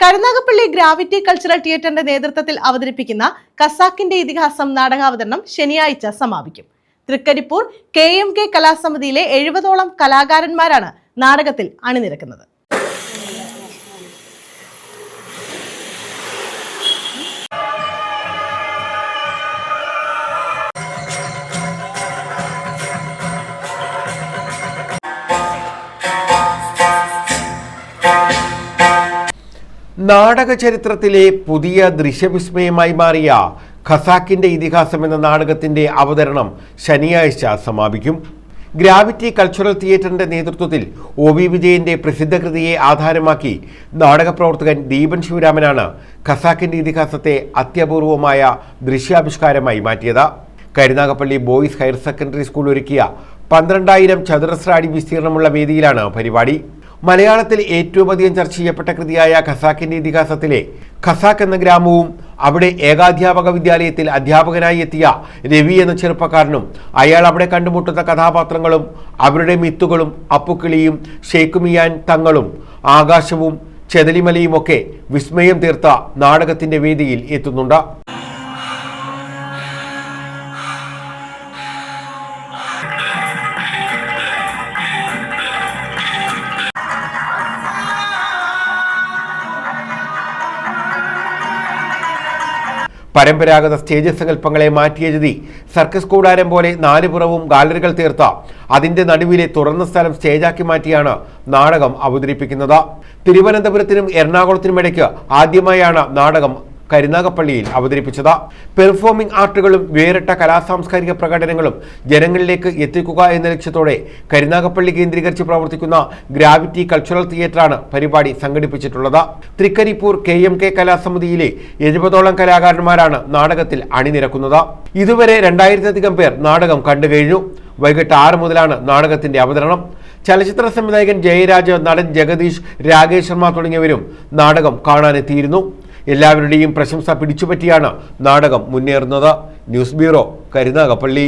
Karunagappally gravity cultural തിയേറ്ററിന്റെ നേതൃത്വത്തിൽ അവതരിപ്പിക്കുന്ന ഖസാക്കിന്റെ ഇതിഹാസം നാടകാവതരണം ശനിയാഴ്ച സമാപിക്കും. തൃക്കരിപ്പൂർ KMK കലാസമിതിയിലെ 70ഓളം കലാകാരന്മാരാണ് നാടകത്തിൽ അണിനിരക്കുന്നത്. നാടക ചരിത്രത്തിലെ പുതിയ ദൃശ്യവിസ്മയമായി മാറിയ ഖസാക്കിന്റെ ഇതിഹാസം എന്ന നാടകത്തിന്റെ അവതരണം ശനിയാഴ്ച സമാപിക്കും. ഗ്രാവിറ്റി കൾച്ചറൽ തിയേറ്ററിന്റെ നേതൃത്വത്തിൽ OV വിജയന്റെ പ്രസിദ്ധ കൃതിയെ ആധാരമാക്കി നാടക പ്രവർത്തകൻ ദീപൻ ശിവരാമനാണ് ഖസാക്കിന്റെ ഇതിഹാസത്തെ അത്യപൂർവമായ ദൃശ്യാവിഷ്കാരമായി മാറ്റിയത്. Karunagappally boys higher secondary school ഒരുക്കിയ 12,000 ചതുരശ്ര അടി വിസ്തീർണമുള്ള വേദിയിലാണ് പരിപാടി. മലയാളത്തിൽ ഏറ്റവും അധികം ചർച്ച ചെയ്യപ്പെട്ട കൃതിയായ ഖസാക്കിന്റെ ഇതിഹാസത്തിലെ ഖസാക്ക് എന്ന ഗ്രാമവും അവിടെ ഏകാധ്യാപക വിദ്യാലയത്തിൽ അധ്യാപകനായി എത്തിയ രവി എന്ന ചെറുപ്പക്കാരനും അയാൾ അവിടെ കണ്ടുമുട്ടുന്ന കഥാപാത്രങ്ങളും അവരുടെ മിത്തുകളും അപ്പുക്കിളിയും ഷെയ്ഖുമിയാൻ തങ്ങളും ആകാശവും ചെതലിമലയുമൊക്കെ വിസ്മയം തീർത്ത നാടകത്തിന്റെ വേദിയിൽ എത്തുന്നുണ്ട്. പരമ്പരാഗത സ്റ്റേജ് സങ്കല്പങ്ങളെ മാറ്റിയെഴുതി സർക്കസ് കൂടാരം പോലെ 4 പുറവും ഗാലറികൾ തീർത്ത അതിന്റെ നടുവിലെ തുറന്ന സ്ഥലം സ്റ്റേജാക്കി മാറ്റിയാണ് നാടകം അവതരിപ്പിക്കുന്നത്. തിരുവനന്തപുരത്തിനും എറണാകുളത്തിനുമിടയ്ക്ക് ആദ്യമായാണ് നാടകം കരുനാഗപ്പള്ളിയിൽ അവതരിപ്പിച്ചത്. പെർഫോമിംഗ് ആർട്ടുകളും വേറിട്ട കലാസാംസ്കാരിക പ്രകടനങ്ങളും ജനങ്ങളിലേക്ക് എത്തിക്കുക എന്ന ലക്ഷ്യത്തോടെ കരുനാഗപ്പള്ളി കേന്ദ്രീകരിച്ച് പ്രവർത്തിക്കുന്ന ഗ്രാവിറ്റി കൾച്ചറൽ തിയേറ്ററാണ് പരിപാടി സംഘടിപ്പിച്ചിട്ടുള്ളത്. തൃക്കരിപ്പൂർ KMK കലാസമിതിയിലെ 70ഓളം കലാകാരന്മാരാണ് നാടകത്തിൽ അണിനിരക്കുന്നത്. ഇതുവരെ 2000-ലധികം പേർ നാടകം കണ്ടു കഴിഞ്ഞു. വൈകിട്ട് 6 മുതലാണ് നാടകത്തിന്റെ അവതരണം. ചലച്ചിത്ര സംവിധായകൻ ജയരാജ്, നടൻ ജഗദീഷ്, രാകേഷ് ശർമ്മ തുടങ്ങിയവരും നാടകം കാണാനെത്തിയിരുന്നു. എല്ലാവരുടെയും പ്രശംസ പിടിച്ചുപറ്റിയാണ് നാടകം മുന്നേറുന്നത്. News bureau, Karunagappally.